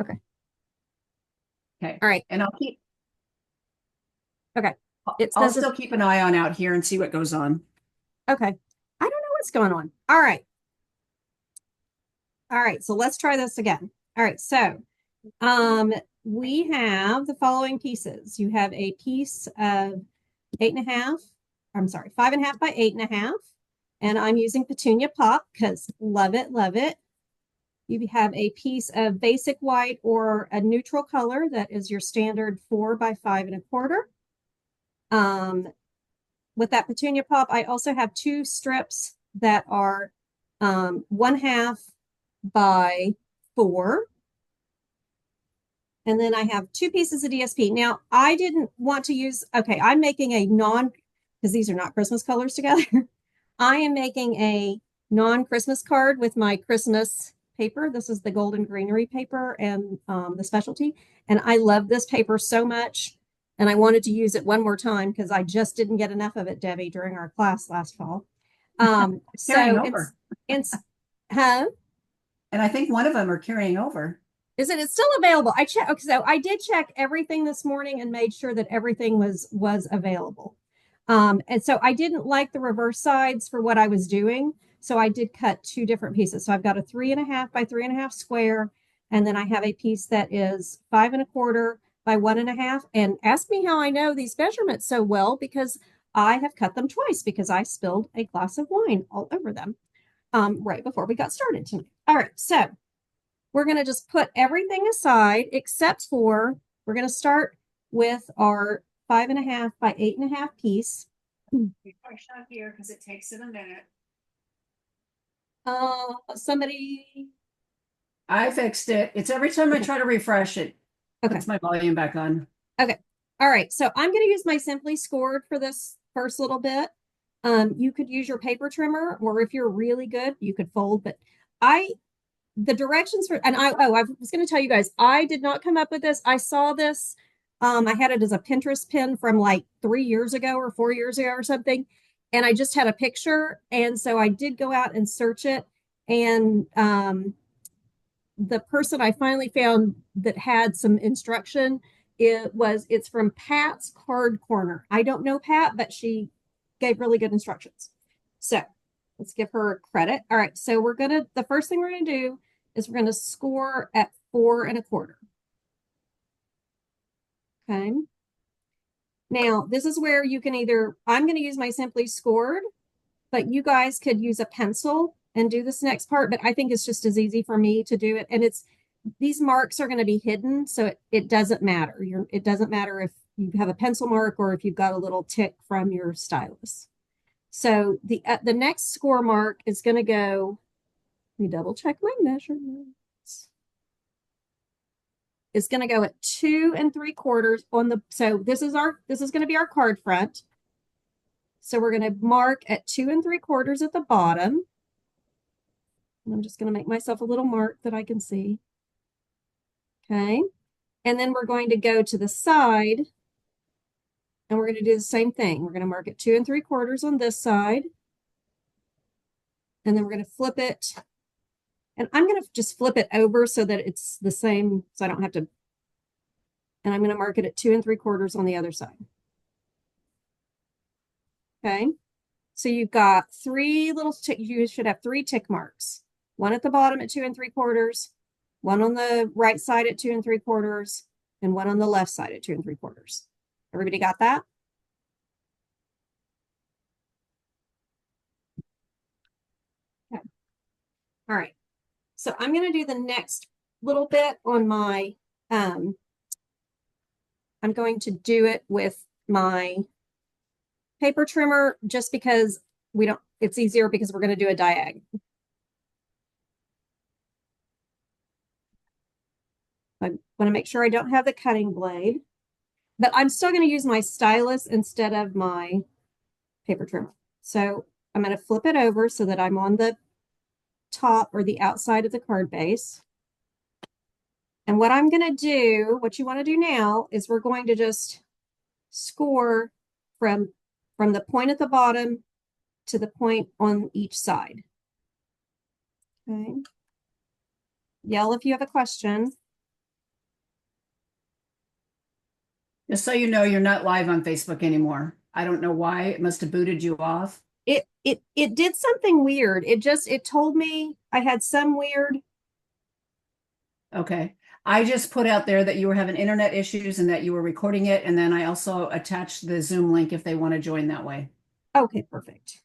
Okay. Okay. All right. And Okay. It I'll says it's still keep an eye on out here and see what goes on. okay. I don't know what's going on. All right. All right. So let's try this again. All right. So um we have the following pieces. You have a piece of 8.5. I'm sorry, 5.5 by 8.5. And I'm using Petunia Pop because love it, love it. You have a piece of basic white or a neutral color that is your standard 4 by 5.25. Um, with that Petunia Pop, I also have two strips that are 1/2 by 4. And then I have two pieces of DSP. Now, I didn't want to use, okay, I'm making a because these are not Christmas colors together. I am making a non-Christmas card with my Christmas paper. This is the Golden Greenery paper and the specialty. And I love this paper so much. And I wanted to use it one more time because I just didn't get enough of it, Debbie, during our class last fall. Carrying So over. it's, huh? And I think one of them are carrying over. Is it? It's still available. I check. Okay, so I did check everything this morning and made sure that everything was available. And so I didn't like the reverse sides for what I was doing. So I did cut two different pieces. So I've got a 3.5 by 3.5 square, and then I have a piece that is 5.25 by 1.5. And ask me how I know these measurements so well because I have cut them twice because I spilled a glass of wine all over them right before we got started tonight. All right, so we're going to just put everything aside except for we're going to start with our 5.5 by 8.5 piece. Push up here because it takes it a minute. Somebody. I fixed it. It's every time I Okay. try to refresh it, Okay. puts my volume back on. Okay. All right. So I'm going to use my Simply Scored for this first little bit. You could use your paper trimmer, or if you're really good, you could fold. But I the directions for and I was going to tell you guys I did not come up with this. I saw this. I had it as a Pinterest pin from like 3 years ago or 4 years ago or something, and I just had a picture, and so I did go out and search it, and the person I finally found that had some instruction it's from Pat's Card Corner. I don't know Pat, but she gave really good instructions. So let's give her credit. All right, so the first thing we're gonna do is we're gonna score at 4.25. Okay. Now this is where you can I'm gonna use my Simply Scored, but you guys could use a pencil and do this next part, but I think it's just as easy for me to do it. And these marks are going to be hidden, so it doesn't matter. It doesn't matter if you have a pencil mark or if you've got a little tick from your stylus. So the next score mark is going to go, let me double check my measurements. It's going to go at 2.75 on so this is going to be our card front. So we're going to mark at 2.75 at the bottom. And I'm just going to make myself a little mark that I can see. Okay. And then we're going to go to the side and we're going to do the same thing. We're going to mark it 2.75 on this side. And then we're going to flip it. And I'm going to just flip it over so that it's the same, so I don't have to. And I'm going to mark it at 2.75 on the other side. Okay. So you've got you should have 3 tick marks. One at the bottom at 2.75, one on the right side at 2.75, and one on the left side at 2.75. Everybody got that? Okay. All right. So I'm going to do the next little bit on I'm going to do it with my paper trimmer just because it's easier because we're going to do a diagonal. I want to make sure I don't have the cutting blade, but I'm still going to use my stylus instead of my paper trimmer. So I'm going to flip it over so that I'm on the top or the outside of the card base. And what I'm going to do, what you want to do now is we're going to just score from the point at the bottom to the point on each side. Okay. Yell if you have a question. Just so you know, you're not live on Facebook anymore. I don't know why. It must have booted you off. It did something weird. It told me I had some weird. Okay. I just put out there that you were having internet issues and that you were recording it. And then I also attached the Zoom link if they want to join that way. Okay, perfect.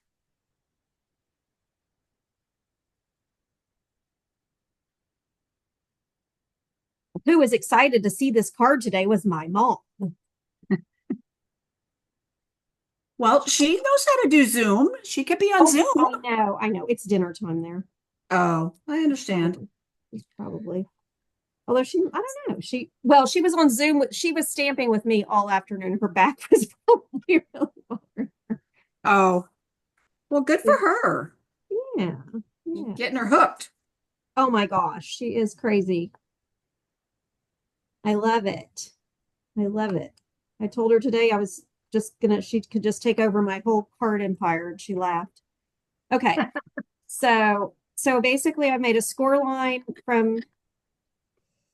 Who was excited to see this card today was my mom. Well, she knows how to do Zoom. She could be on Oh, Zoom. I know. It's dinner time there. Oh, I understand. She's probably. Although I don't know. She was on Zoom. She was stamping with me all afternoon. Her back was probably really bothering. Oh, well, good for her. Yeah. Yeah. Getting her hooked. Oh my gosh. She is crazy. I love it. I love it. I told her today I was she could just take over my whole card empire, and she laughed. Okay. So basically I made a score line from,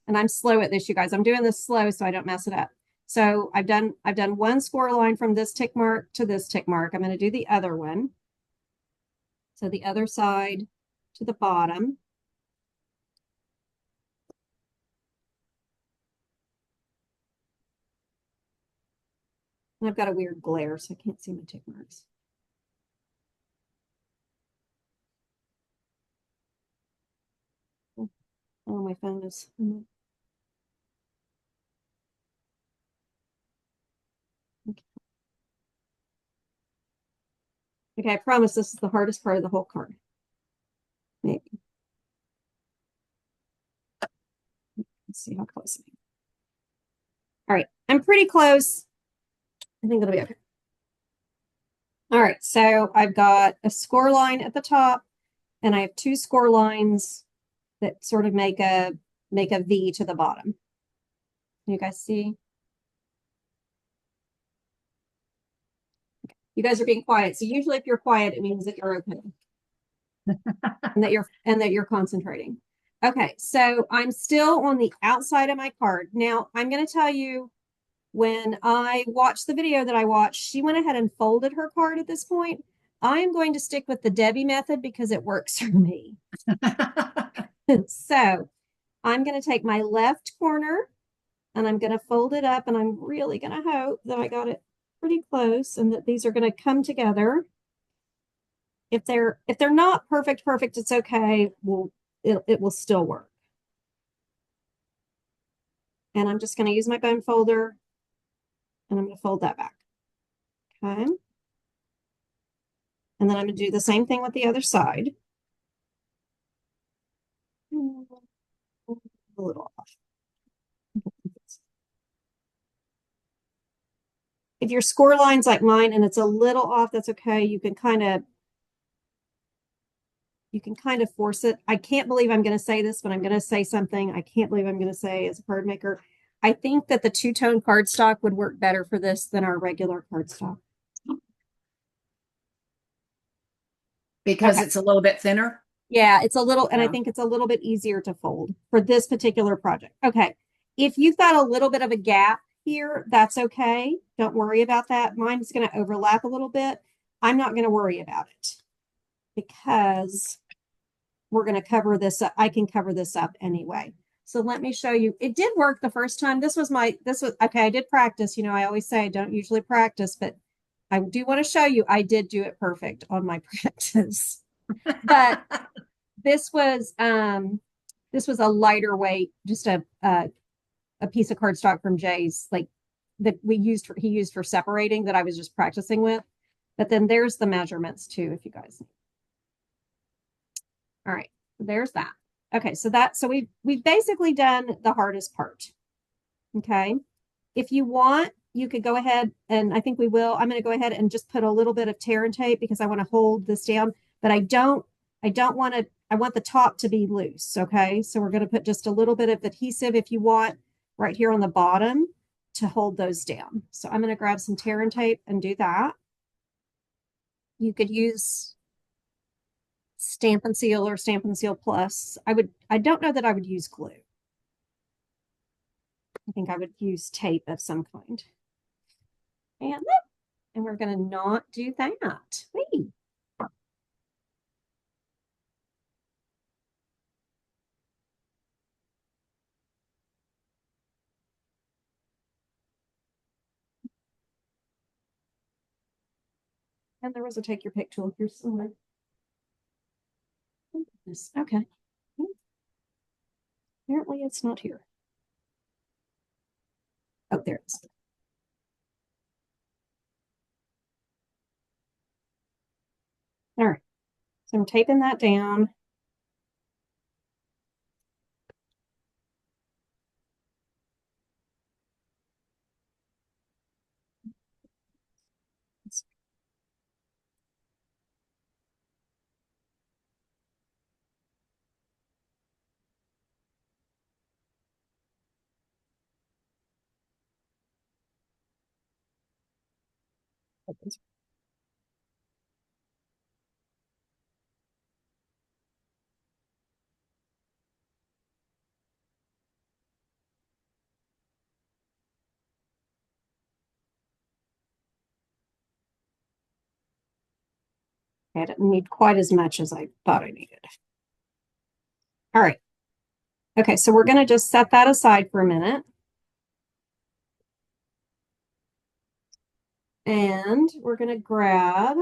and I'm slow at this, you guys. I'm doing this slow so I don't mess it up. So I've done one score line from this tick mark to this tick mark. I'm going to do the other one. So the other side to the bottom. And I've got a weird glare, so I can't see my tick marks. Oh, my phone is. Okay, I promise this is the hardest part of the whole card. Maybe. Let's see how close I am. All right, I'm pretty close. I think it'll be okay. All right, so I've got a score line at the top, and I have two score lines that sort of make a V to the bottom. You guys see? You guys are being quiet. So usually if you're quiet, it means that you're okay. and that you're concentrating. Okay, so I'm still on the outside of my card. Now I'm going to tell you, when I watched the video that I watched, she went ahead and folded her card at this point. I'm going to stick with the Debbie method because it works for me. So I'm going to take my left corner and I'm going to fold it up, and I'm really going to hope that I got it pretty close and that these are going to come together. If they're not perfect, it's okay. It will still work. And I'm just going to use my bone folder, and I'm going to fold that back. Okay. And then I'm going to do the same thing with the other side. A little off. If your score line's like mine and it's a little off, that's okay. You can kind of force it. I can't believe I'm going to say this, but I'm going to say something I can't believe I'm going to say as a card maker. I think that the two-tone cardstock would work better for this than our regular cardstock. Because it's a little bit thinner. Yeah, it's a little, and I think it's a little bit easier to fold for this particular project. Okay. If you've got a little bit of a gap here, that's okay. Don't worry about that. Mine's going to overlap a little bit. I'm not going to worry about it because we're going to cover this up. I can cover this up anyway. So let me show you. It did work the first time. This was okay. I did practice. You know, I always say I don't usually practice, but I do want to show you I did do it perfect on my practice. But this was a lighter weight, just a piece of cardstock from Jay's, like that he used for separating, that I was just practicing with. But then there's the measurements too, if you guys need. All right, there's that. Okay, so we've basically done the hardest part. Okay, if you want, you could go ahead, and I think we will. I'm going to go ahead and just put a little bit of tear and tape because I want to hold this down, but I don't want to. I want the top to be loose. Okay, so we're going to put just a little bit of adhesive, if you want, right here on the bottom to hold those down. So I'm going to grab some tear and tape and do that. You could use Stampin' Seal or Stampin' Seal Plus. I don't know that I would use glue. I think I would use tape of some kind. and we're going to not do that. Wait. And there was a take your pick tool here somewhere. Oh, goodness. Okay. Apparently it's not here. Oh, there it is. All right. So I'm taping that down. I didn't need quite as much as I thought I needed. All right. Okay, so we're going to just set that aside for a minute. And we're going to grab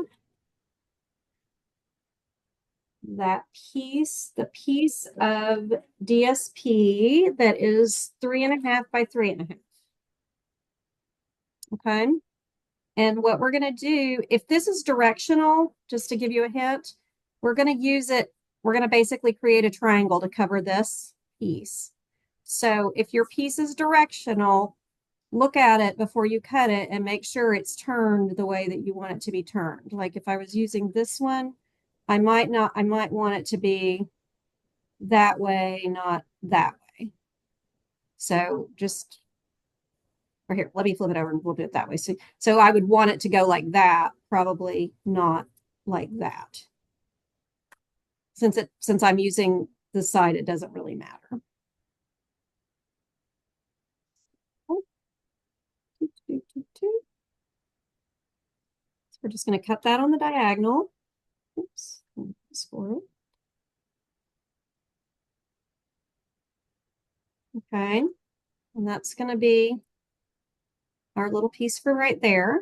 that piece, the piece of DSP that is 3.5 by 3.5. Okay. And what we're going to do, if this is directional, just to give you a hint, we're going to use it. We're going to basically create a triangle to cover this piece. So if your piece is directional, look at it before you cut it and make sure it's turned the way that you want it to be turned. Like if I was using this one, I might want it to be that way, not that way. So just, or here, let me flip it over and we'll do it that way. So I would want it to go like that, probably not like that. Since I'm using this side, it doesn't really matter. So we're just going to cut that on the diagonal. Oops, score it. Okay, and that's going to be our little piece for right there.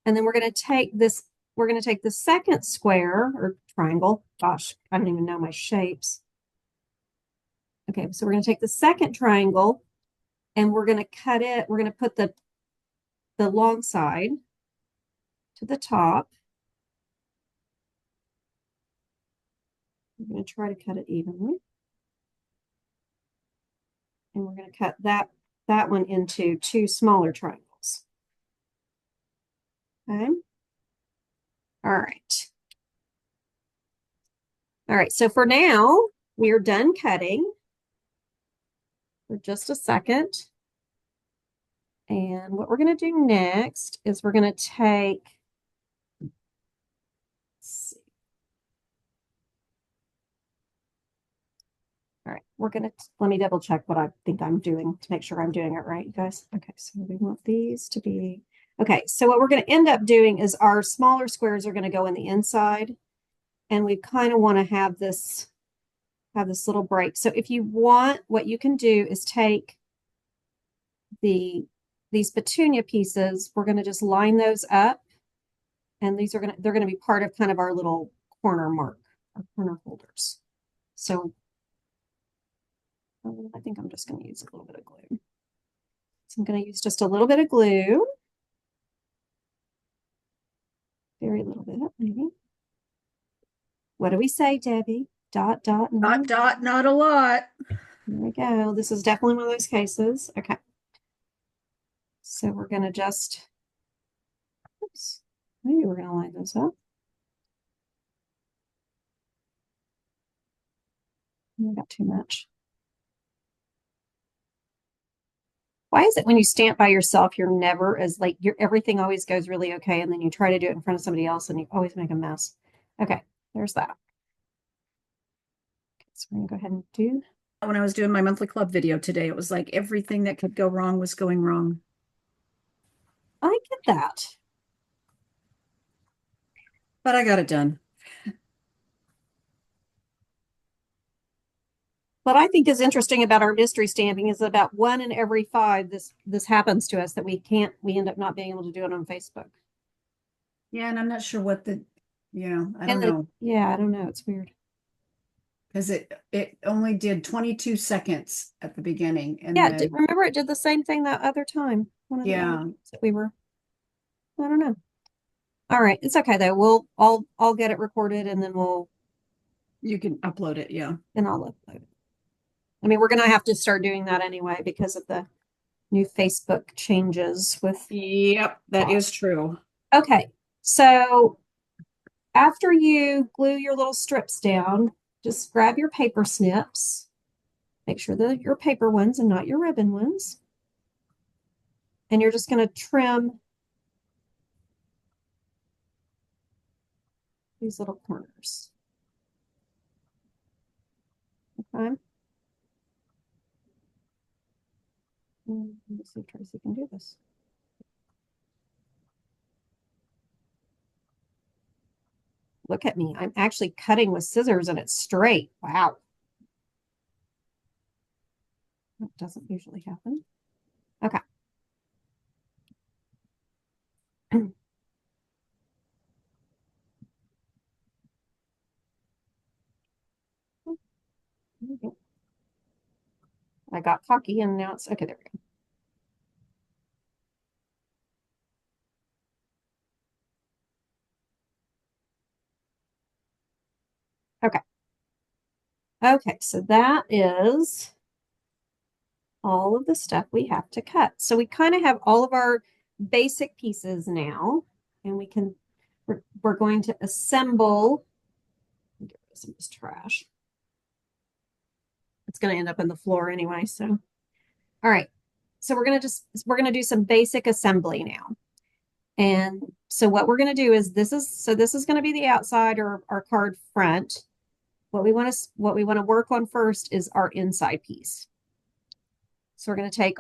And then we're going to take this, we're going to take the second square or triangle. Gosh, I don't even know my shapes. Okay, so we're going to take the second triangle and we're going to cut it. We're going to put the long side to the top. I'm going to try to cut it evenly. And we're going to cut that one into two smaller triangles. Okay. All right. All right, so for now, we are done cutting for just a second. And what we're going to do next is we're going to take, let's see. All right, we're going to, let me double check what I think I'm doing to make sure I'm doing it right, you guys. Okay, so we want these to be, okay, so what we're going to end up doing is our smaller squares are going to go in the inside. And we kind of want to have this little break. So if you want, what you can do is take these petunia pieces, we're going to just line those up. And they're going to be part of kind of our little corner mark, our corner holders. So I think I'm just going to use a little bit of glue. So I'm going to use just a little bit of glue. Very little bit, maybe. What do we say, Debbie? Dot, dot, Dot, dot, not a lot. There we go. This is definitely one of those cases. Okay. So we're going to just, oops, maybe we're going to line those up. I got too much. Why is it when you stamp by yourself, you're never as like, everything always goes really okay. And then you try to do it in front of somebody else and you always make a mess. Okay, there's that. Okay, so we're going to go ahead and do. When I was doing my monthly club video today, it was like everything that could go wrong was going wrong. I get that. But I got it done. What I think is interesting about our mystery stamping is about one in every five this happens to us that we end up not being able to do it on Facebook. Yeah, and I'm not sure what the, I don't And the know. yeah, I don't know. It's weird. Because it only did 22 seconds at the beginning. And Yeah, then, remember it did the same thing that other time. One of the other yeah, times that we were. I don't know. All right, it's okay though. I'll get it recorded and then you can upload it. Yeah. I'll upload it. I mean, we're gonna have to start doing that anyway because of the new Facebook changes with Yep, that is cost. true. Okay, so after you glue your little strips down, just grab your paper snips. Make sure that your paper ones and not your ribbon ones. And you're just going to trim these little corners. Okay. Let me see if Tracy can do this. Look at me. I'm actually cutting with scissors and it's straight. Wow. That doesn't usually happen. Okay. I got cocky and now it's okay. There we go. Okay. Okay. So that is all of the stuff we have to cut. So we kind of have all of our basic pieces now, and we're going to assemble. Get rid of some of this trash. It's going to end up on the floor anyway. So, all right. So we're going to do some basic assembly now. And so what we're going to do is this is going to be the outside or our card front. What we want to work on first is our inside piece. So we're going to take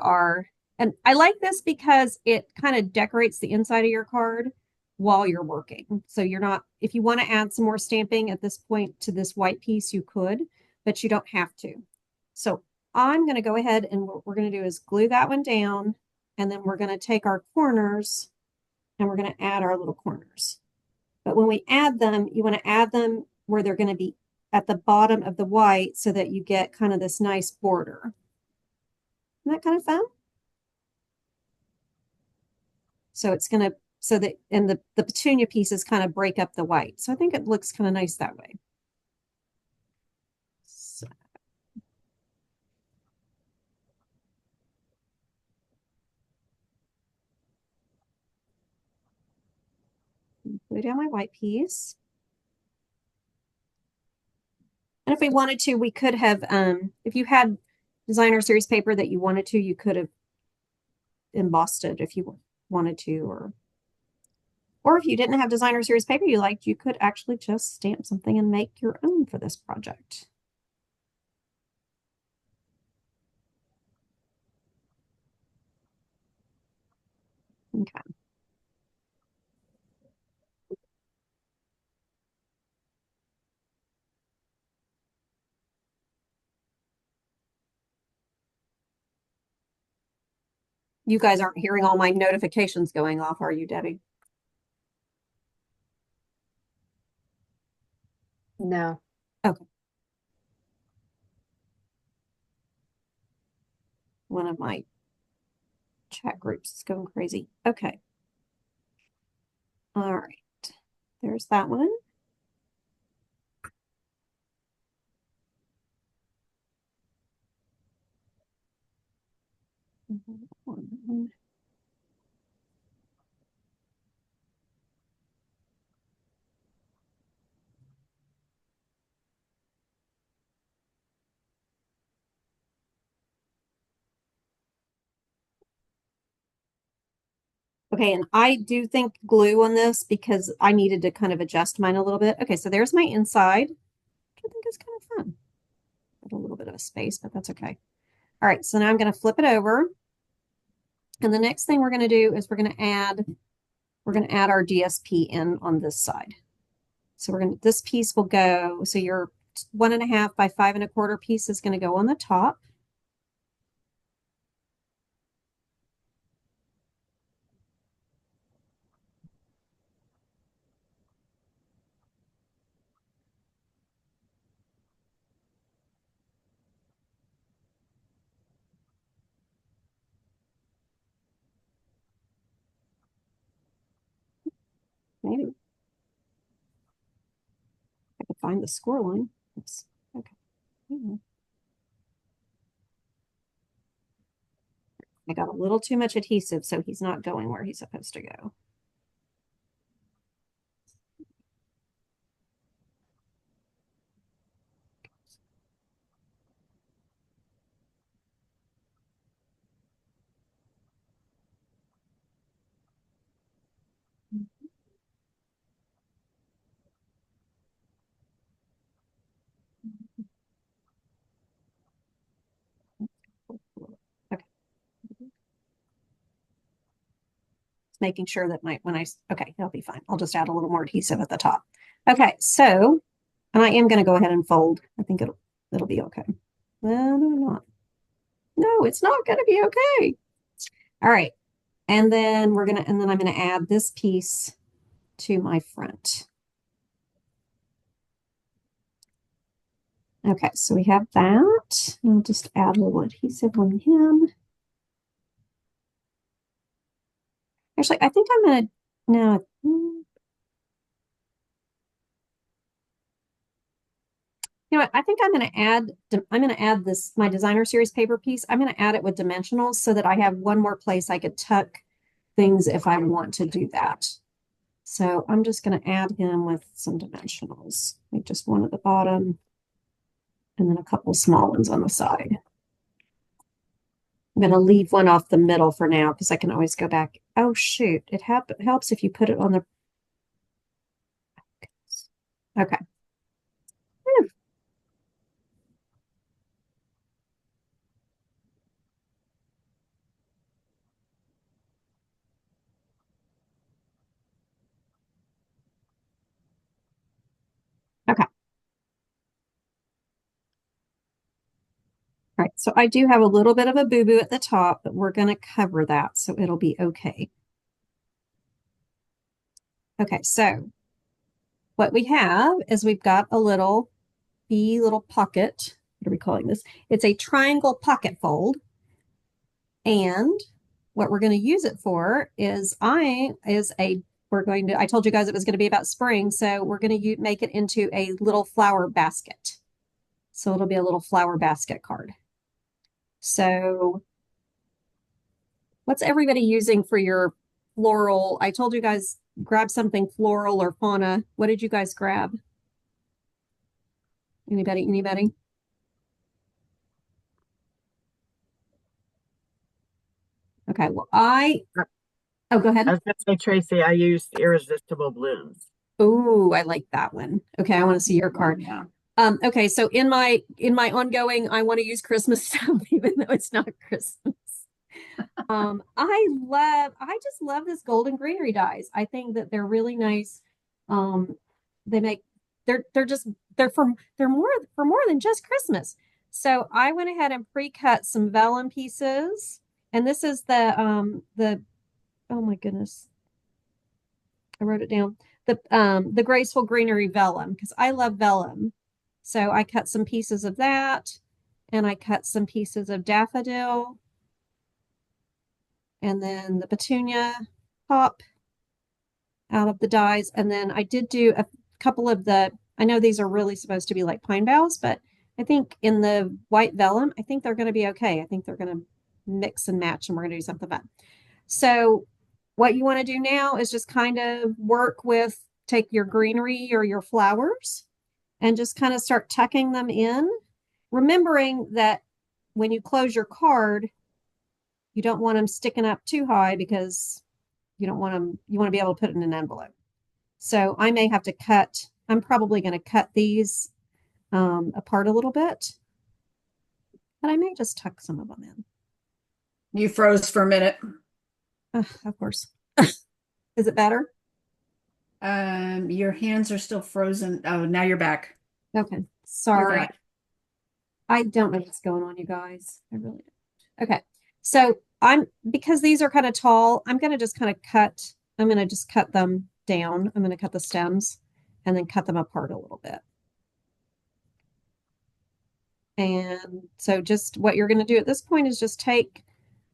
and I like this because it kind of decorates the inside of your card while you're working. So you're not, if you want to add some more stamping at this point to this white piece, you could, but you don't have to. So I'm going to go ahead and what we're going to do is glue that one down. And then we're going to take our corners and we're going to add our little corners. But when we add them, you want to add them where they're going to be at the bottom of the white so that you get kind of this nice border. Isn't that kind of fun? So it's going to, so that, and the petunia pieces kind of break up the white. So I think it looks kind of nice that way. So, glue down my white piece. And if we wanted to, we could have, if you had designer series paper that you wanted to, you could have embossed it if you wanted to, or if you didn't have designer series paper you liked, you could actually just stamp something and make your own for this project. Okay. You guys aren't hearing all my notifications going off, are you, Debbie? No. Okay. One of my chat groups is going crazy. Okay. All right. There's that one. Okay, and I do think glue on this because I needed to kind of adjust mine a little bit. Okay, so there's my inside, which I think is kind of fun. Got a little bit of a space, but that's okay. All right, so now I'm going to flip it over. And the next thing we're going to do is we're going to add our DSP in on this side. So this piece will go, so your 1.5 by 5.25 piece is going to go on the top. Maybe I could find the score line. Oops. Okay. I got a little too much adhesive, so he's not going where he's supposed to go. Okay. Just making sure that okay, that'll be fine. I'll just add a little more adhesive at the top. Okay, so, and I am going to go ahead and fold. I think it'll be okay. Well, no, not. No, it's not going to be okay. All right. And then I'm going to add this piece to my front. Okay, so we have that. I'll just add a little adhesive on him. Actually, I think I'm going to, no, you know what? I think I'm going to add this, my designer series paper piece. I'm going to add it with dimensionals so that I have one more place I could tuck things if I want to do that. So I'm just going to add him with some dimensionals, like just one at the bottom and then a couple small ones on the side. I'm going to leave one off the middle for now because I can always go back. Oh, shoot. It helps if you put it on the. Okay. Whew. Okay. All right. So I do have a little bit of a boo-boo at the top, but we're going to cover that. So it'll be okay. Okay. So what we have is we've got a little pocket. What are we calling this? It's a triangle pocket fold. And what we're going to use it for is I told you guys it was going to be about spring. So we're going to make it into a little flower basket. So it'll be a little flower basket card. So what's everybody using for your floral? I told you guys grab something floral or fauna. What did you guys grab? Anybody? Okay. Well, oh, go ahead. I was going to say, Tracy, I used Irresistible Blooms. Oh, I like that one. Okay, I want to see your card. Yeah. Okay, so in my ongoing, I want to use Christmas stuff, even though it's not Christmas. I just love this golden greenery dyes. I think that they're really nice. They make they're just they're more for more than just Christmas. So I went ahead and pre-cut some vellum pieces, and this is the oh my goodness, I wrote it down. The graceful greenery vellum because I love vellum. So I cut some pieces of that, and I cut some pieces of daffodil, and then the petunia pop out of the dies. And then I did do a couple of I know these are really supposed to be like pine boughs, but I think in the white vellum, I think they're going to be okay. I think they're going to mix and match, and we're going to do something fun. So what you want to do now is just kind of take your greenery or your flowers and just kind of start tucking them in, remembering that when you close your card, you don't want them sticking up too high because you want to be able to put it in an envelope. So I may have to I'm probably going to cut these apart a little bit, but I may just tuck some of them in. You froze for a minute. Of course. Is it better? Your hands are still frozen. Oh, now you're back. Okay. You're Sorry. back. I don't know what's going on, you guys. I really don't. Okay. So because these are kind of tall, I'm going to just kind of I'm going to just cut them down. I'm going to cut the stems and then cut them apart a little bit. And so just what you're going to do at this point is just take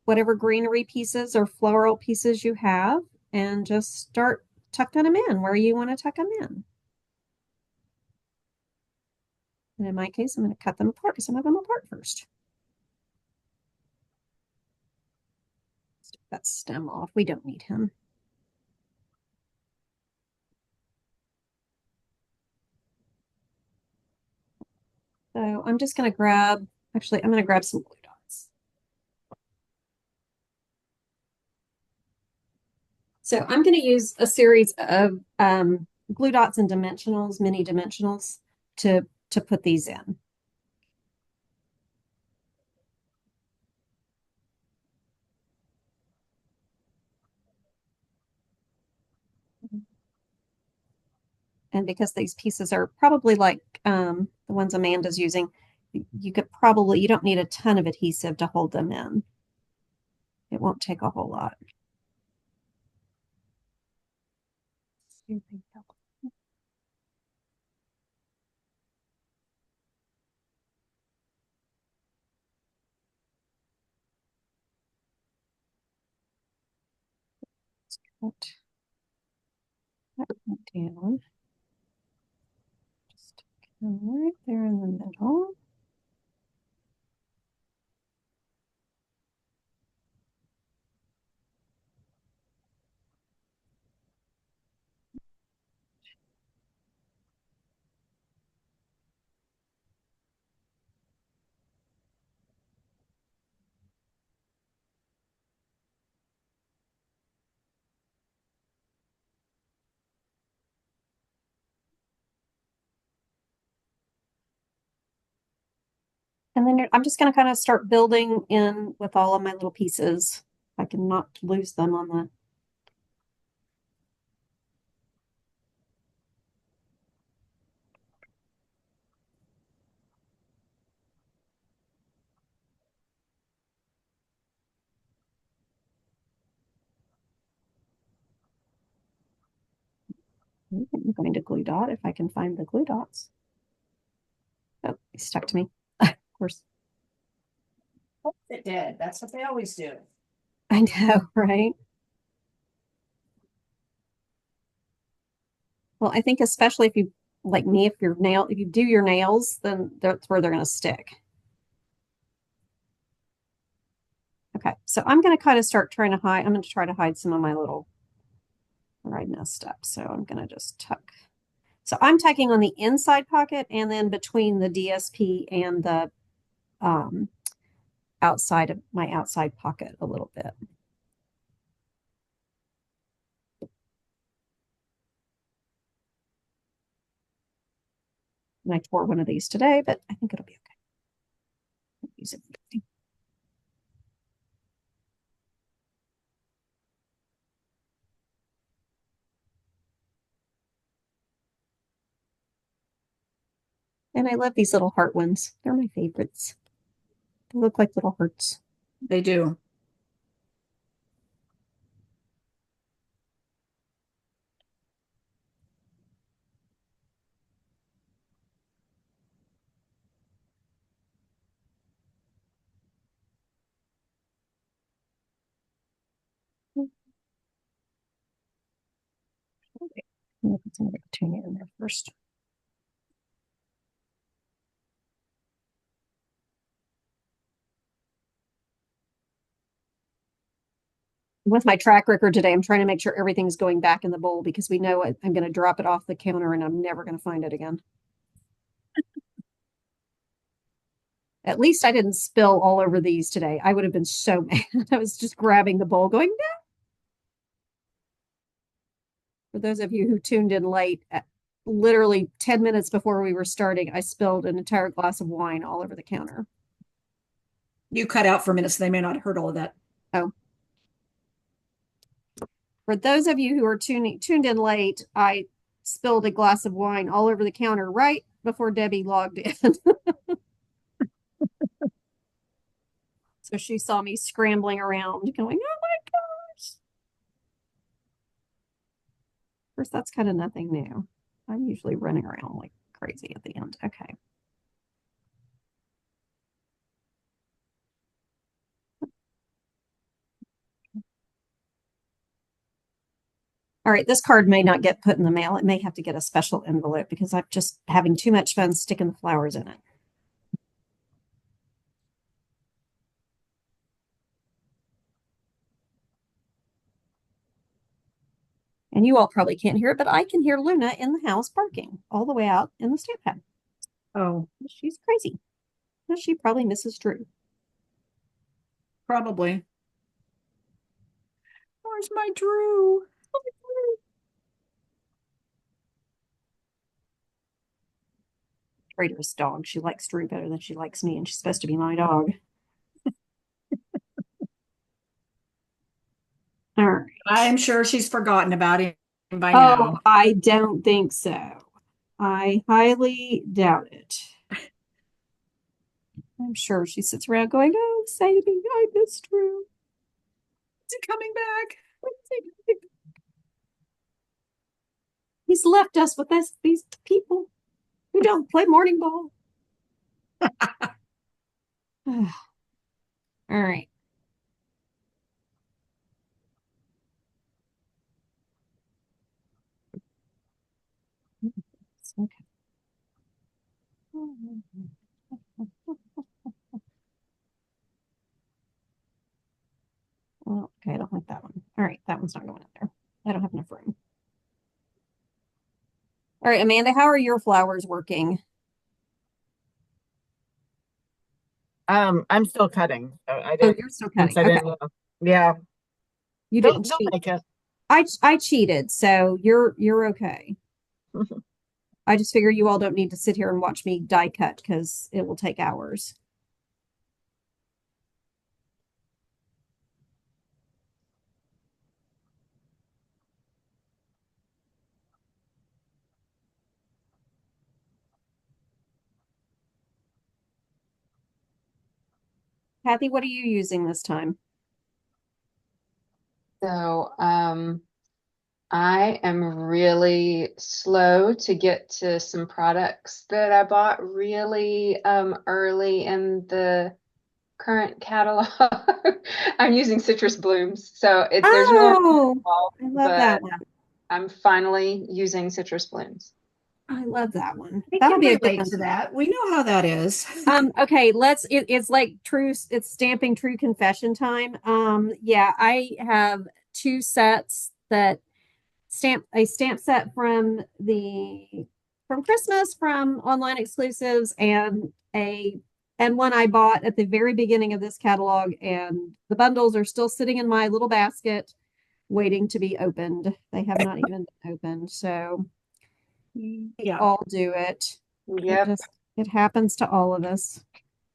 whatever greenery pieces or floral pieces you have and just start tucking them in where you want to tuck them in. And in my case, I'm going to cut them apart, some of them apart first. Let's take that stem off. We don't need him. So I'm just going to grab, actually, I'm going to grab some glue dots. So I'm going to use a series of glue dots and dimensionals, mini dimensionals to put these in. And because these pieces are probably like the ones Amanda's using, you don't need a ton of adhesive to hold them in. It won't take a whole lot. Put that one down. Just right there in the middle. And then I'm just going to kind of start building in with all of my little pieces. I can not lose them on the. I'm going to glue dot if I can find the glue dots. Oh, he stuck to me. Of course. It did. That's what they always do. I know, right? Well, I think especially if you, like me, if you do your nails, then that's where they're going to stick. Okay, so I'm going to kind of start trying to hide. I'm going to try to hide some of my little where I messed up. So I'm going to just tuck. So I'm tucking on the inside pocket and then between the DSP and the outside of my outside pocket a little bit. And I tore one of these today, but I think it'll be okay. Use it. And I love these little heart ones. They're my favorites. They look like little hearts. They do. I'm gonna put some of the petunia in there first. With my track record today, I'm trying to make sure everything's going back in the bowl because we know I'm going to drop it off the counter and I'm never going to find it again. At least I didn't spill all over these today. I would have been so mad. I was just grabbing the bowl going, no. For those of you who tuned in late, literally 10 minutes before we were starting, I spilled an entire glass of wine all over the counter. You cut out for a minute, so they may not have heard all of that. Oh. For those of you who are tuned in late, I spilled a glass of wine all over the counter right before Debbie logged in. So she saw me scrambling around going, oh my gosh. Of course, that's kind of nothing new. I'm usually running around like crazy at the end. Okay. All right, this card may not get put in the mail. It may have to get a special envelope because I'm just having too much fun sticking the flowers in it. And you all probably can't hear it, but I can hear Luna in the house barking all the way out in the stamp pad. Oh, She's crazy. She probably misses Drew. probably. Where's my Drew? Traitorous dog. She likes Drew better than she likes me, and she's supposed to be my dog. All right. I'm sure she's forgotten about him by Oh, now. I don't think so. I highly doubt it. I'm sure she sits around going, oh, Sadie, I miss Drew. Is he coming back? He's left us with these people who don't play morning ball. All right. Okay. Oh, okay, I don't like that one. All right, that one's not going in there. I don't have enough room. All right, Amanda, how are your flowers working? I'm still cutting. So I Oh, didn't, you're still since cutting. I Okay. didn't know. Yeah, You they'll, didn't they'll cheat. make it. I cheated, so you're okay. I just figure you all don't need to sit here and watch me die cut because it will take hours. Kathy, what are you using this time? So, I am really slow to get to some products that I bought really early in the current catalog. I'm using Citrus Blooms, so there's more Oh, involved, I love but that one. I'm finally using Citrus Blooms. I love that one. We That'll can be a good relate one. to that. We know how that is. Okay, it's like it's stamping true confession time. Yeah, I have two sets that a stamp set from Christmas from online exclusives and one I bought at the very beginning of this catalog, and the bundles are still sitting in my little basket waiting to be opened. They have not even been opened, so we Yeah, all do it. Yep, It happens to all of us.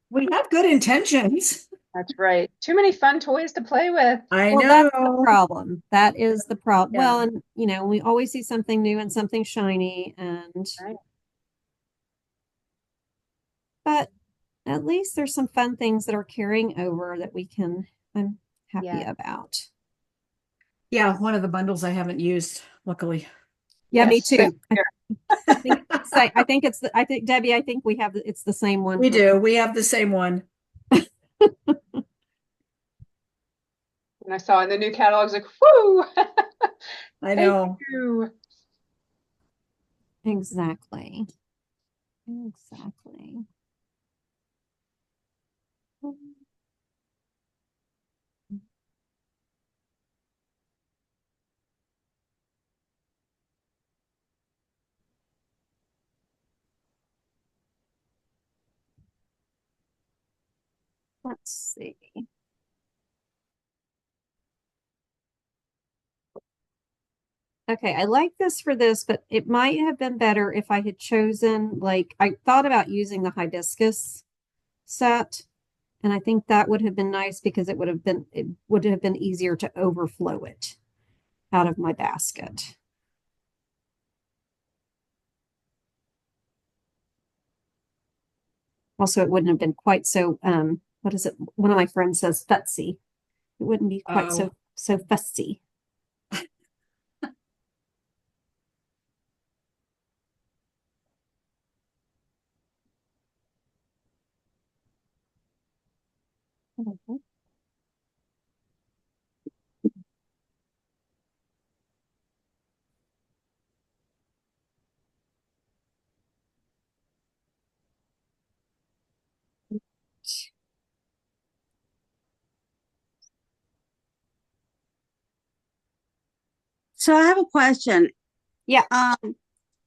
we have good intentions. that's right. Too many fun toys to play with. I Well, that's the know. problem. That is the problem. Yeah. Well, and we always see something new and something shiny, and Right. but at least there's some fun things that are carrying over that I'm happy Yeah. about. Yeah, one of the bundles I haven't used, luckily. Yeah, me Yes, too. same I here. think Debbie, I think it's the same one. We do. We have the same one. And I saw in the new catalogs, like, whoo! I Thank know. you. Exactly. Exactly. Let's see. Okay, I like this for this, but it might have been better if I had chosen, like, I thought about using the hibiscus set, and I think that would have been nice because it would have been easier to overflow it. out of my basket. Also, it wouldn't have been quite so, what is it? One of my friends says fussy. It wouldn't be quite Oh. so fussy. Mhm. So I have a question. Yeah.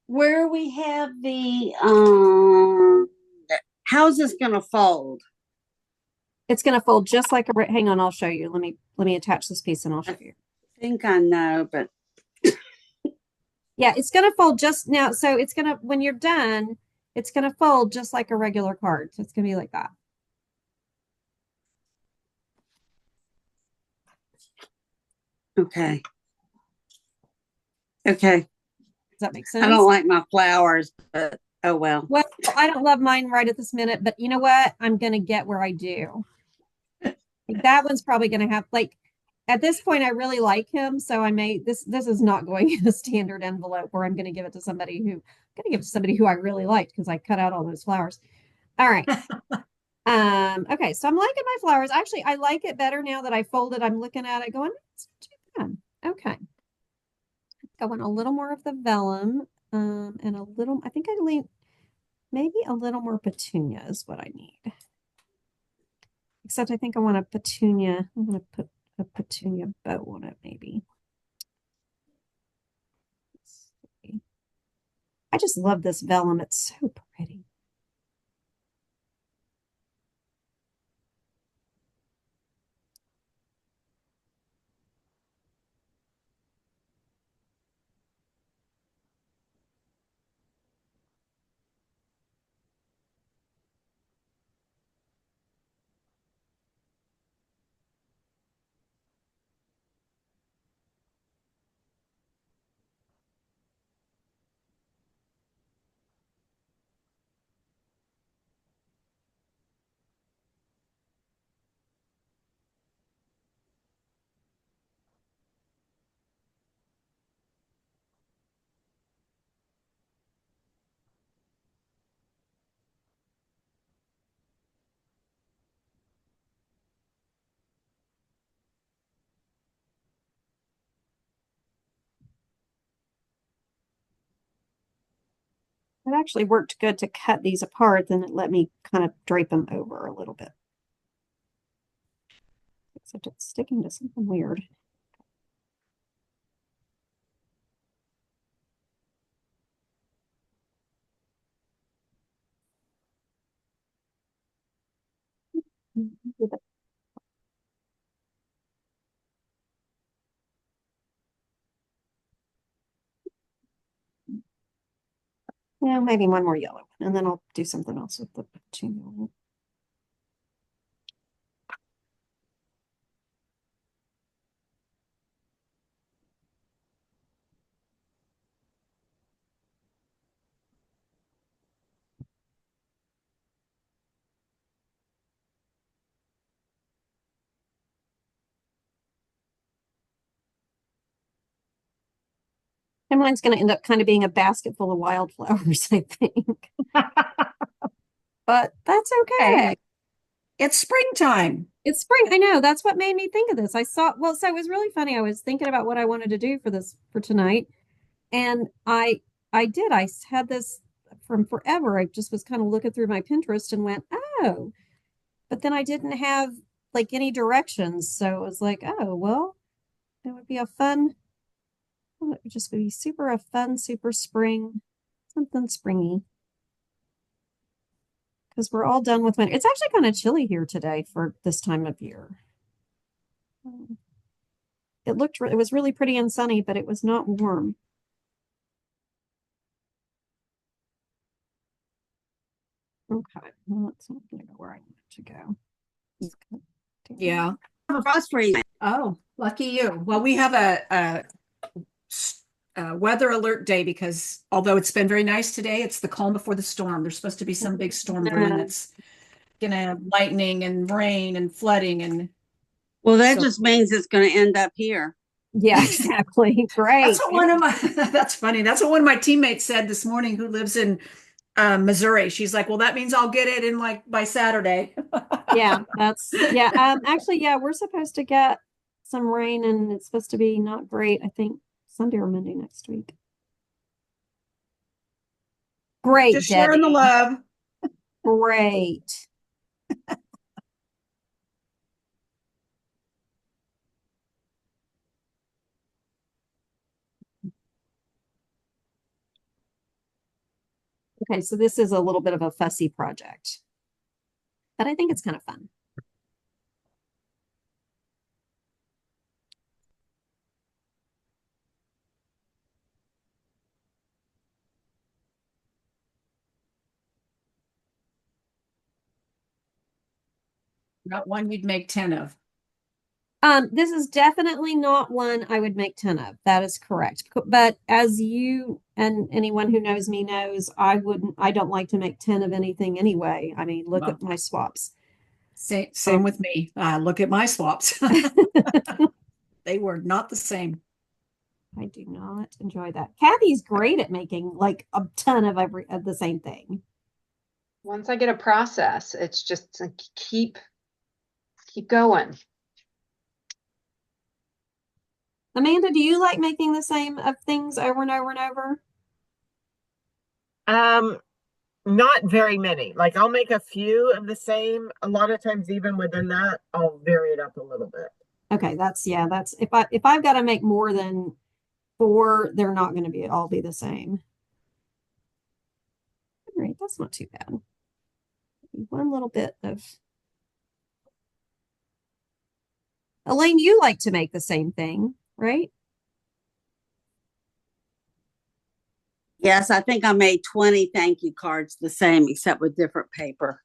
Where we have the how's this gonna fold? It's going to fold just like a, hang on, I'll show you. Let me attach this piece and I'll show you. I think I know, but Yeah, it's going to fold just now. So it's going to, when you're done, it's going to fold just like a regular card. So it's going to be like that. okay. Okay. Does that make sense? I don't like my flowers, but oh well. Well, I don't love mine right at this minute, but you know what? I'm going to get where I do. Like, that one's probably going to have, like, at this point, I really like him. So I may, this is not going in a standard envelope where I'm going to give it to somebody who, I'm going to give it to somebody who I really liked because I cut out all those flowers. All right. Okay, so I'm liking my flowers. Actually, I like it better now that I folded. I'm looking at it going, it's not too bad. Okay. I want a little more of the vellum, and a little, I think I lean maybe a little more petunia is what I need. Except I think I want a petunia. I'm going to put a petunia bow on it, maybe. Let's see. I just love this vellum. It's so pretty. It actually worked good to cut these apart, then it let me kind of drape them over a little bit. Except it's sticking to something weird. Yeah, maybe one more yellow one, and then I'll do something else with the petunia one. And mine's going to end up kind of being a basket full of wildflowers, I think. But that's okay. Hey, it's springtime. It's spring. I know. That's what made me think of this. I saw, well, so it was really funny. I was thinking about what I wanted to do for this for tonight. And I did. I had this from forever. I just was kind of looking through my Pinterest and went, oh, but then I didn't have like any directions. So it was like, oh, well, it would be a fun, well, it would just be super a fun, super spring, something springy. Because we're all done with winter. It's actually kind of chilly here today for this time of year. It was really pretty and sunny, but it was not warm. Okay, well, that's not going to go where I want it to go. It's gonna do that. Yeah. frost freeze. Oh, lucky you. Well, we have a weather alert day because although it's been very nice today, it's the calm before the storm. There's supposed to be some big storm brewing that's gonna have lightning and rain and flooding and Well, that So- just means it's going to end up here. Yeah, exactly. Great. that's what one of my that's funny. That's what one of my teammates said this morning who lives in Missouri. She's like, well, that means I'll get it in like by Saturday. Yeah, actually, yeah, we're supposed to get some rain and it's supposed to be not great, I think Sunday or Monday next week. Great, Just sharing the Debbie. love. Great. Okay, so this is a little bit of a fussy project, but I think it's kind of fun. Not one you'd make 10 of. This is definitely not one I would make 10 of. That is correct. But as you and anyone who knows me knows, I don't like to make 10 of anything anyway. I mean, look Well. at my swaps. Same with me. Look at my swaps. They were not the same. I do not enjoy that. Kathy's great at making like a ton of the same thing. Once I get a process, it's just to keep going. Amanda, do you like making the same of things over and over and over? Not very many. Like I'll make a few of the same. A lot of times, even within that, I'll vary it up a little bit. Okay, that's if I've got to make more than 4, they're not going to all be the same. All right, that's not too bad. One little bit of Elaine, you like to make the same thing, right? Yes, I think I made 20 thank you cards the same, except with different paper.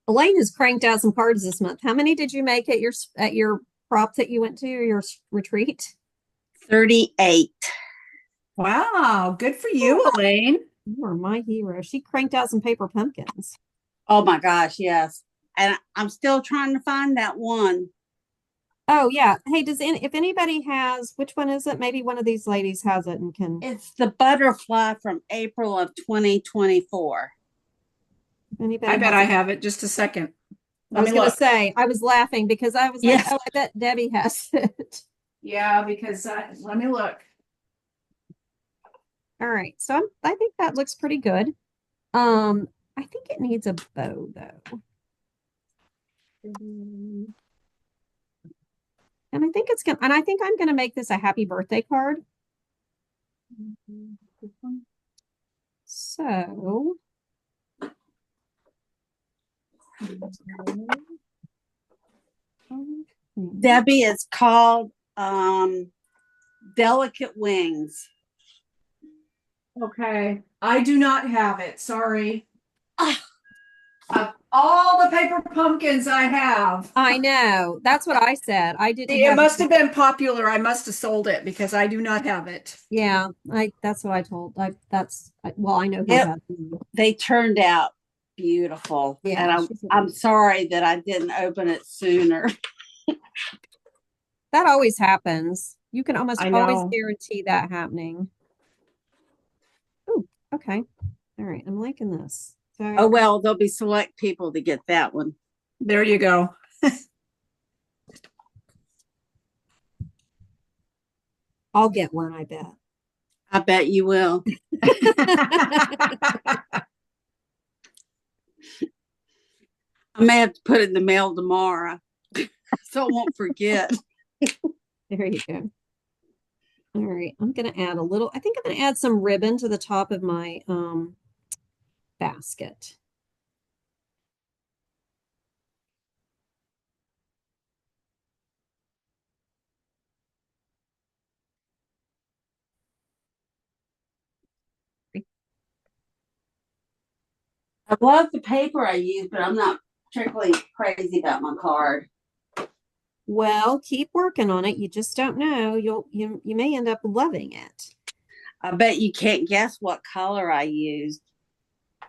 Elaine has cranked out some cards this month. How many did you make at your prop that you went to, or your retreat? 38. Wow, good for you, Elaine. You are my hero. She cranked out some paper pumpkins. Oh my gosh, yes. And I'm still trying to find that one. Oh yeah. Hey, if anybody has, which one is it? Maybe one of these ladies has it and can. It's the butterfly from April of 2024. Anybody I bet has I it? have it. Just a second. I was Let me gonna look. say, I was laughing because I was like, Yes. oh, I bet Debbie has it. Yeah, because let me look. All right, so I think that looks pretty good. I think it needs a bow though. And I think I'm gonna make this a happy birthday card. So Debbie, it's called Delicate Wings. Okay, I do not have it. Sorry. Ah. Of all the paper pumpkins I have, I know. That's what I said. I didn't it have must have been popular. I must have sold it because I do not have it. Yeah, that's what I told. Well, I know who Yep. has them. They turned out beautiful. Yeah, And she's a I'm good- sorry that I didn't open it sooner. That always happens. You can almost I always know. guarantee that happening. Oh, okay. All right, I'm liking this. So Oh well, there'll be select people to get that one. There you go. I'll get one, I bet. I bet you will. I may have to put it in the mail tomorrow, so I won't forget. There you go. All right, I'm gonna add I think I'm gonna add some ribbon to the top of my basket. I love the paper I use, but I'm not particularly crazy about my card. Well, keep working on it. You just don't know. You may end up loving it. I bet you can't guess what color I used.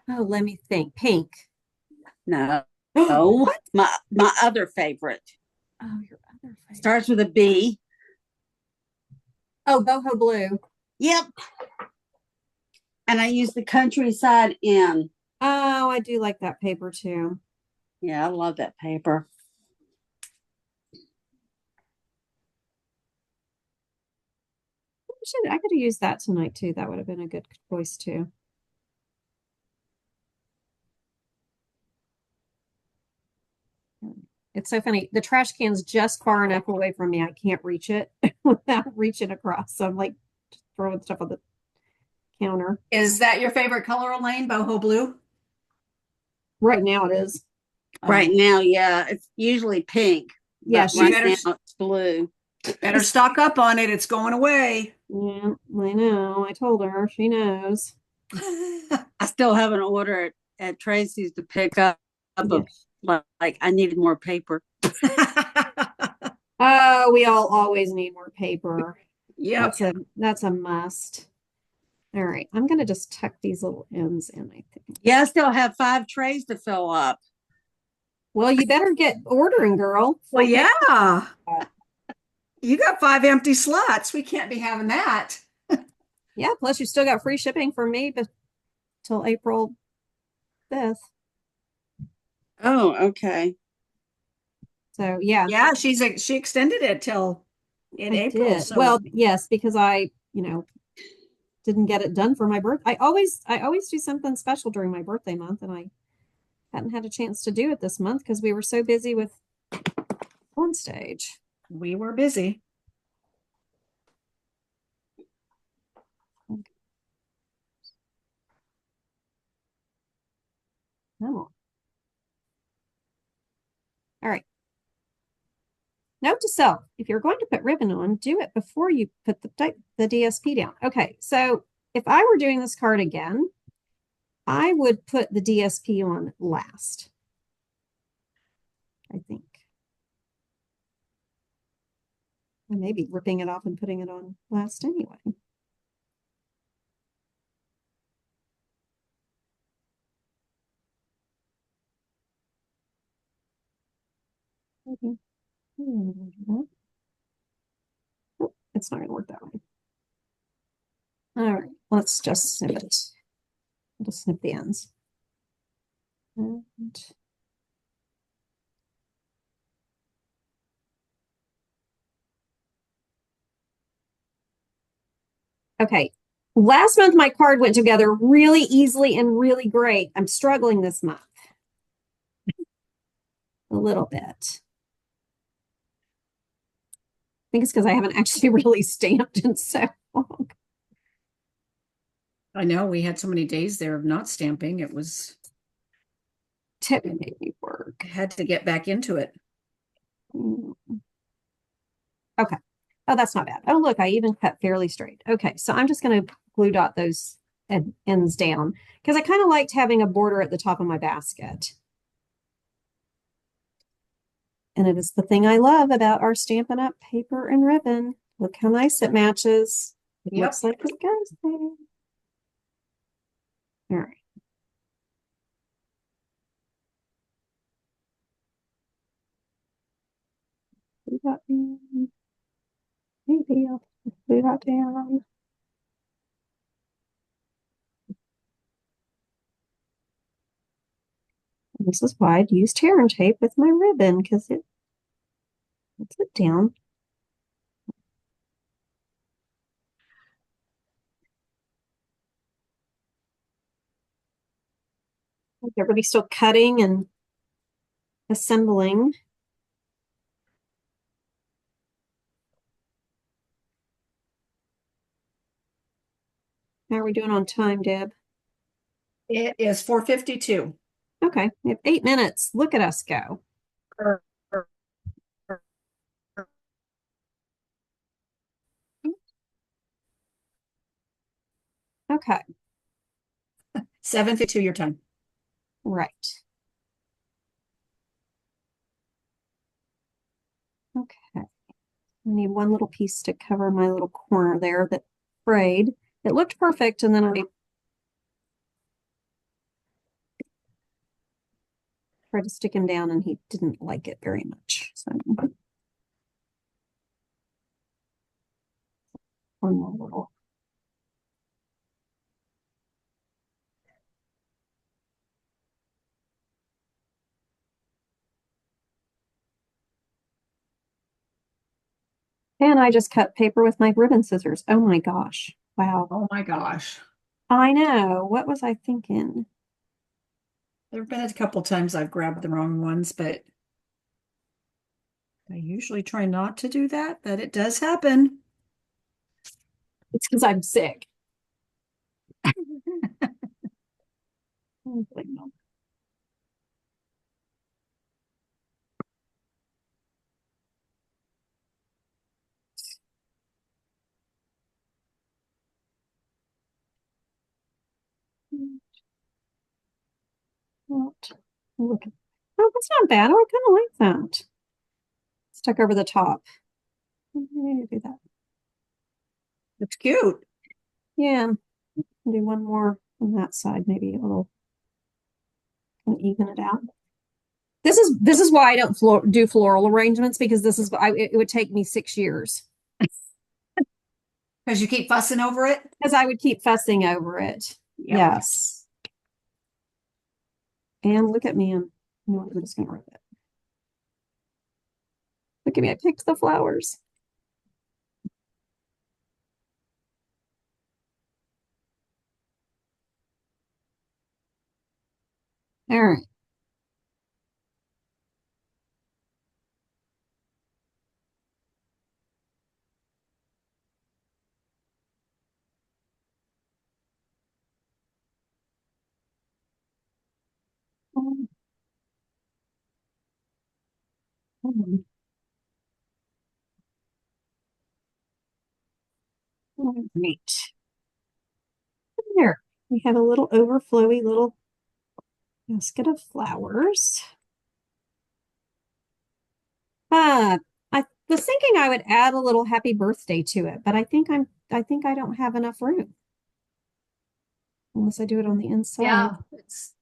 Oh, let me think. Pink. No. Oh, What? my other favorite Oh, your other favorite. starts with a B. Oh, boho blue. Yep. And I used the Countryside M. Oh, I do like that paper too. Yeah, I love that paper. I could have used that tonight too. That would have been a good choice too. It's so funny. The trash can's just far enough away from me. I can't reach it without reaching across. So I'm like just throwing stuff on the counter. Is that your favorite color, Elaine? Boho blue? Right now it is. Right now, yeah, it's usually pink. Yeah, but she right better- now it's blue. Better stock up on it. It's going away. Yeah, I know. I told her. She knows. I still have an order at Tracy's to pick up Yeah. like I needed more paper. Oh, we all always need more paper. Yep. That's a must. All right, I'm gonna just tuck these little ends in, I think. Yeah, I still have 5 trays to fill up. Well, you better get ordering, girl. Well, yeah. You got 5 empty slots. We can't be having that. Yeah, plus you still got free shipping from me but till April 5th. Oh, okay. So yeah, Yeah, she extended it till in I April. did. So Well, yes, because I, didn't get it done for my birthday. I always do something special during my birthday month, and I hadn't had a chance to do it this month because we were so busy with on stage. we were busy. Come on. All right. Note to self, if you're going to put ribbon on, do it before you put the DSP down. Okay, so if I were doing this card again, I would put the DSP on last, I think. I may be ripping it off and putting it on last anyway. Okay. Oh, it's not going to work that way. All right, let's just snip it. I'll just snip the ends. And okay, last month my card went together really easily and really great. I'm struggling this month a little bit. I think it's because I haven't actually really stamped in so long. I know we had so many days there of not stamping. It was Tip made me work. had to get back into it. Okay. Oh, that's not bad. Oh, look, I even cut fairly straight. Okay, so I'm just going to glue dot those ends down because I kind of liked having a border at the top of my basket. And it is the thing I love about our Stampin' Up! Paper and ribbon. Look how nice it matches. It Yep. looks like it goes there. All right. Glue that down. Maybe I'll glue that down. And this is why I'd use tear and tape with my ribbon because it puts it down. Everybody's still cutting and assembling. How are we doing on time, Deb? It is 4:52. Okay, we have 8 minutes. Look at us go. Okay, 7:52 your time. right. Okay. I need one little piece to cover my little corner there that frayed. It looked perfect, and then I tried to stick him down and he didn't like it very much. So one more little. And I just cut paper with my ribbon scissors. Oh my gosh. Wow. Oh my gosh. I know. What was I thinking? There have been a couple times I've grabbed the wrong ones, but I usually try not to do that, but it does happen. It's because I'm sick. Oh, no. What? Look. Oh, that's not bad. Oh, I kind of like that. Stuck over the top. I need to do that. It's cute. Yeah. Do one more on that side, maybe a little and even it out. This is why I don't do floral arrangements, because it would take me 6 years Because you keep fussing over it. because I would keep fussing over it. Yep. Yes. And look at me. I'm just gonna rip it. Look at me. I picked the flowers. All right. Great. There, we have a little overflowy little basket of flowers. I was thinking I would add a little happy birthday to it, but I think I don't have enough room. Unless I do it on the inside. Yeah. It's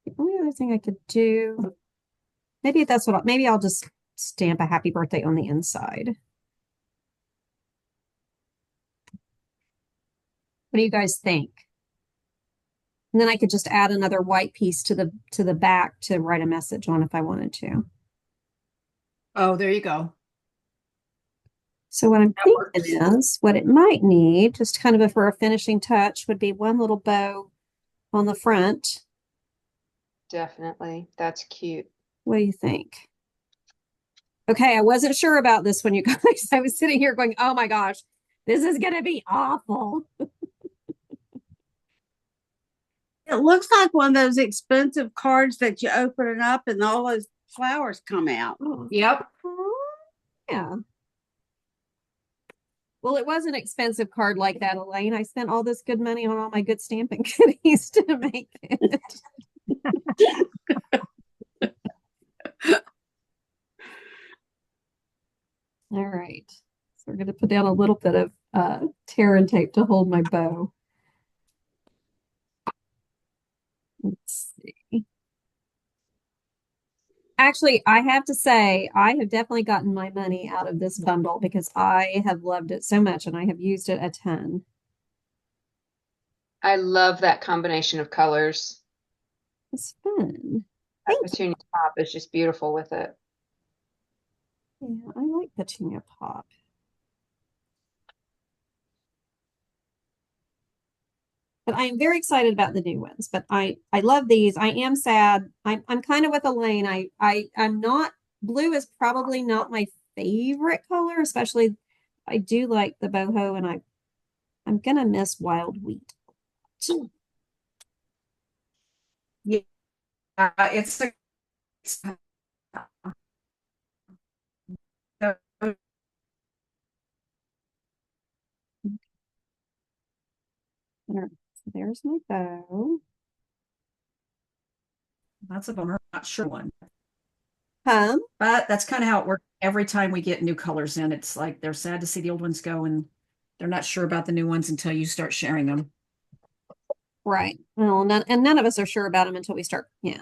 The only other thing I could do, maybe I'll just stamp a happy birthday on the inside. What do you guys think? And then I could just add another white piece to the back to write a message on if I wanted to. oh, there you go. So what I'm That thinking is what it might need, just kind of for a finishing touch, would be one little bow on the front. Definitely. That's cute. What do you think? Okay, I wasn't sure about this one, you guys. I was sitting here going, oh my gosh, this is gonna be awful. It looks like one of those expensive cards that you open it up and all those flowers come out. Yep. Yeah. Well, it was an expensive card like that, Elaine. I spent all this good money on all my good stamping goodies to make it. All right. So we're going to put down a little bit of tear and tape to hold my bow. Let's see. Actually, I have to say, I have definitely gotten my money out of this bundle because I have loved it so much and I have used it a ton. I love that combination of colors. It's fun. That Thank you. petunia top is just beautiful with it. Yeah, I like Petunia Pop. But I am very excited about the new ones. But I love these. I am sad. I'm kind of with Elaine. I'm not, blue is probably not my favorite color, especially I do like the boho, and I'm gonna miss wild wheat. Yeah. It's There, so there's my bow. that's a bummer. Not sure one. But that's kind of how it works. Every time we get new colors in, it's like they're sad to see the old ones go and they're not sure about the new ones until you start sharing them. Right. Well, none of us are sure about them until we start playing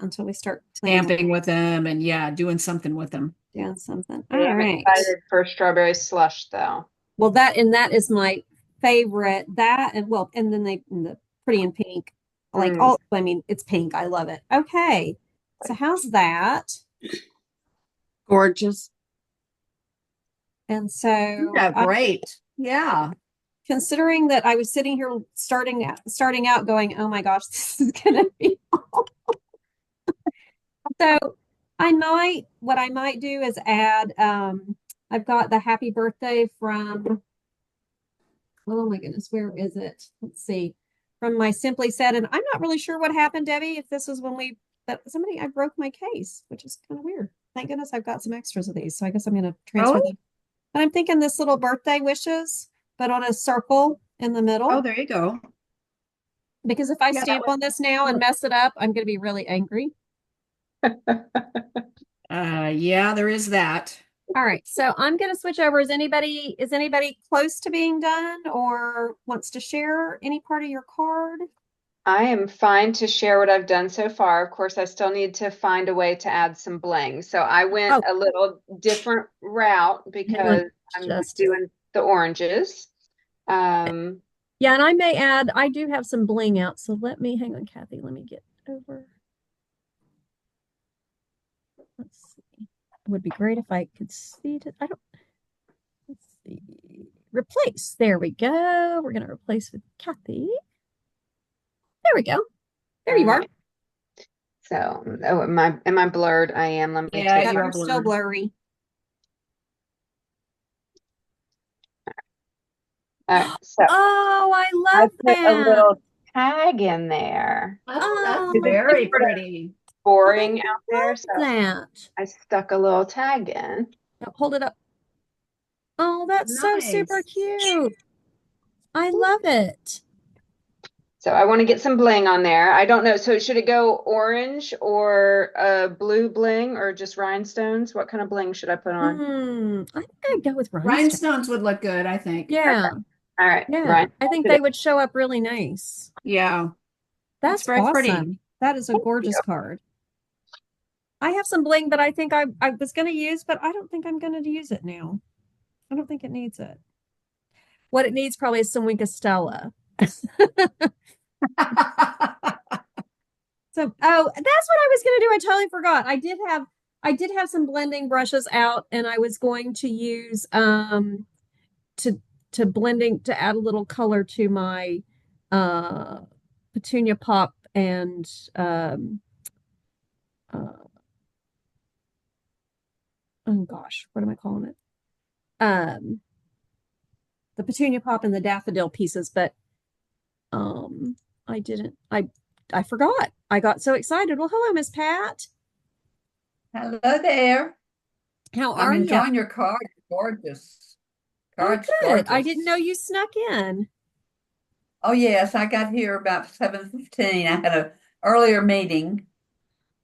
Stamping with them and yeah, doing something with them. doing something. Yeah, All I'm right. excited for strawberry slush though. Well, that is my favorite. That and then the pretty in pink. Like I mean, it's pink. I love it. Okay. So how's that? Gorgeous. And so Yeah, great. Yeah. considering that I was sitting here starting out going, oh my gosh, this is gonna be awful. So what I might do is add, I've got the happy birthday from, oh my goodness, where is it? Let's see, from my Simply Said, and I'm not really sure what happened, Debbie, if this was when I broke my case, which is kind of weird. Thank goodness I've got some extras of these, so I guess I'm gonna transfer them. But I'm thinking this little birthday wishes, but on a circle in the middle. Oh, there you go. Because if I Yeah, that stamp on this now and mess it up, I'm going to be really angry. Yeah, there is that. All right, so I'm going to switch over. Is anybody close to being done or wants to share any part of your card? I am fine to share what I've done so far. Of course, I still need to find a way to add some bling. So I went a little different route because I'm just doing the oranges. Yeah, and I do have some bling out. So hang on, Kathy, let me get over. Let's see. It would be great if I could see it. Let's see. Replace. There we go. We're going to replace with Kathy. There we go. There you are. So, am I blurred? I am. Let me Yeah, take you're still blurry. All right, so I love put that. a little tag in there. Oh, that's very pretty. Boring out there, so that. I stuck a little tag in. Hold it up. Oh, that's so super Nice. cute. I love it. So I want to get some bling on there. I don't know. So should it go orange or blue bling or just rhinestones? What kind of bling should I put on? I think I'd go with Rhinestones would look good, I think. Yeah. Okay. All right. Yeah. I think they would show up really nice. Yeah. That's very awesome. pretty. That is a gorgeous card. I have some bling that I think I was going to use, but I don't think I'm going to use it now. I don't think it needs it. What it needs probably is some Wink Stella. So, that's what I was going to do. I totally forgot. I did have some blending brushes out, and I was going to use to add a little color to my Petunia Pop and oh gosh, what am I calling it? The Petunia Pop and the Daffodil pieces, but I forgot. I got so excited. Well, hello, Miss Pat. Hello there. How are I'm you? enjoying your card. Gorgeous. Card's Good. gorgeous. I didn't know you snuck in. Oh, yes. I got here about 7:15. I had an earlier meeting.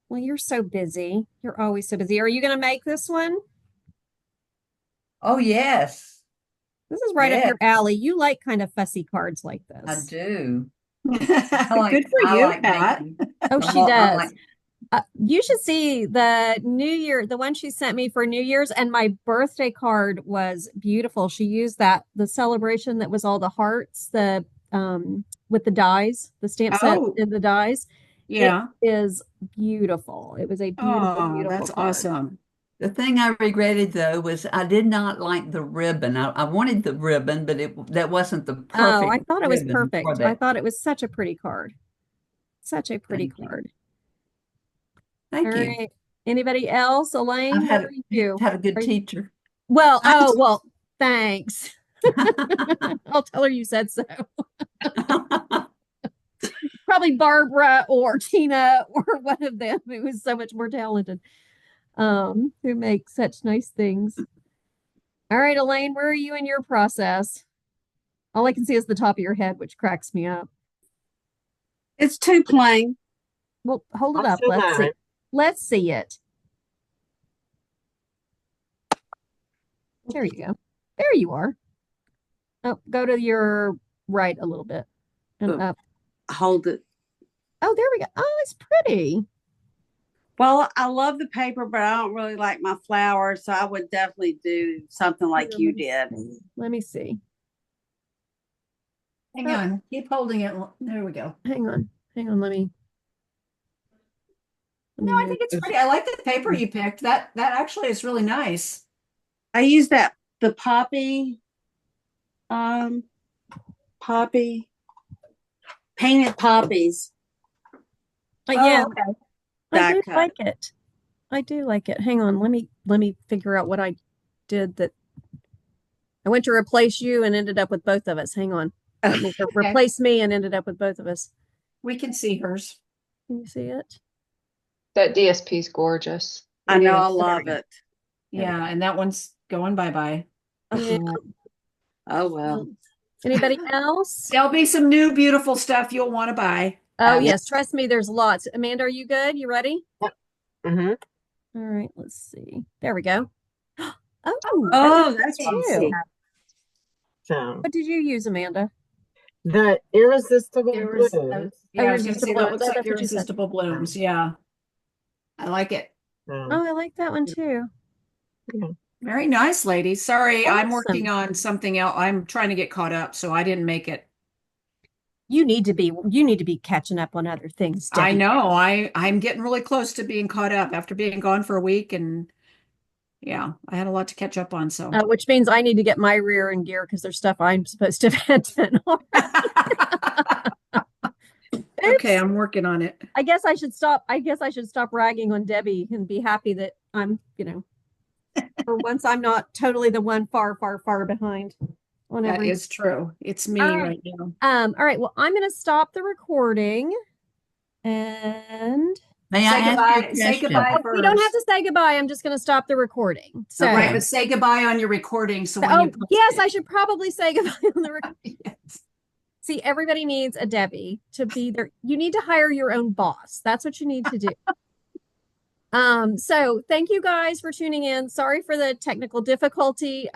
Well, you're so busy. You're always so busy. Are you going to make this one? Oh, yes. This is right up your alley. You like kind of fussy cards like this. I do. Good for I you, like Pat. making- Oh, the she whole- I does. like- You should see the one she sent me for New Year's, and my birthday card was beautiful. She used the celebration that was all the hearts, with the dies, the stamp set and the dies. Yeah. It is beautiful. It was a beautiful, Oh, beautiful that's card. awesome. The thing I regretted though was I did not like the ribbon. I wanted the ribbon, but that wasn't the perfect. Oh, I thought it was ribbon perfect. for that. I thought it was such a pretty card. Such a pretty Thank you. card. Thank All you. right. Anybody else? Elaine, I've what are you? had a good Are you- teacher. Well, oh, well, thanks. I'll tell her you said so. Probably Barbara or Tina or one of them who is so much more talented, who make such nice things. All right, Elaine, where are you in your process? All I can see is the top of your head, which cracks me up. It's too plain. Well, hold it I'm up. still Let's see. mine. Let's see it. There you go. There you are. Oh, go to your right a little bit and Oh. up. Hold it. Oh, there we go. Oh, it's pretty. Well, I love the paper, but I don't really like my flowers, so I would definitely do something like you did. Let me see. Hang on, keep holding it. There we go. Hang on. Hang on. Let me No, I move think it's this. pretty. I like the paper you picked. That actually is really nice. I use the poppy, poppy, painted poppies. Yeah, Oh, okay. I that do cut. like it. I do like it. Hang on. Let me figure out what I did that I went to replace you and ended up with both of us. Hang on. Let me replace me and ended up with both of us. We can see hers. Can you see it? That DSP is gorgeous. I It know, I is. love it. Yeah, and that one's going bye-bye. Yeah. Oh well. Anybody else? There'll be some new beautiful stuff you'll want to buy. Oh, Yeah. yes. Trust me, there's lots. Amanda, are you good? You ready? Mm-hmm. All right. Let's see. There we go. Oh, Oh, that's that's cute. fancy. So What did you use, Amanda? the irresistible Irres- blooms. yeah, I was going to say Irresistible that Blooms. looks Oh, like that's what you said. irresistible blooms. Yeah, I like it. So, Oh, I like that one too. Very nice, ladies. Sorry, I'm working Awesome. on something else. I'm trying to get caught up, so I didn't make it. You need to be catching up on other things, I Debbie. know. I'm getting really close to being caught up after being gone for a week, and yeah, I had a lot to catch up on. So Which means I need to get my rear in gear because there's stuff I'm supposed to have done. okay, Oops. I'm working on it. I guess I should stop. I guess I should stop ragging on Debbie and be happy that I'm, for once I'm not totally the one far, far, far behind on That everything. is true. It's me All right now. All right. Well, I'm gonna stop the recording and May I Say ask you a goodbye. Say question? goodbye we don't have first. to say goodbye. I'm just gonna stop the recording. So, Okay. Right, but say goodbye on your recording. So when oh you post yes, it. I should probably say goodbye on the recording. Yes. See, everybody needs a Debbie to be there. You need to hire your own boss. That's what you need to do. So thank you guys for tuning in. Sorry for the technical difficulty.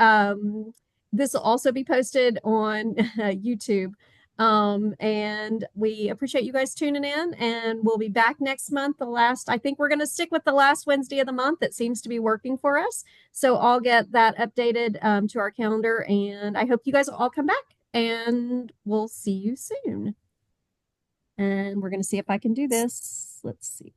This will also be posted on YouTube. And we appreciate you guys tuning in, and we'll be back next month. I think we're going to stick with the last Wednesday of the month. It seems to be working for us. So I'll get that updated to our calendar, and I hope you guys will all come back, and we'll see you soon. And we're going to see if I can do this. Let's see.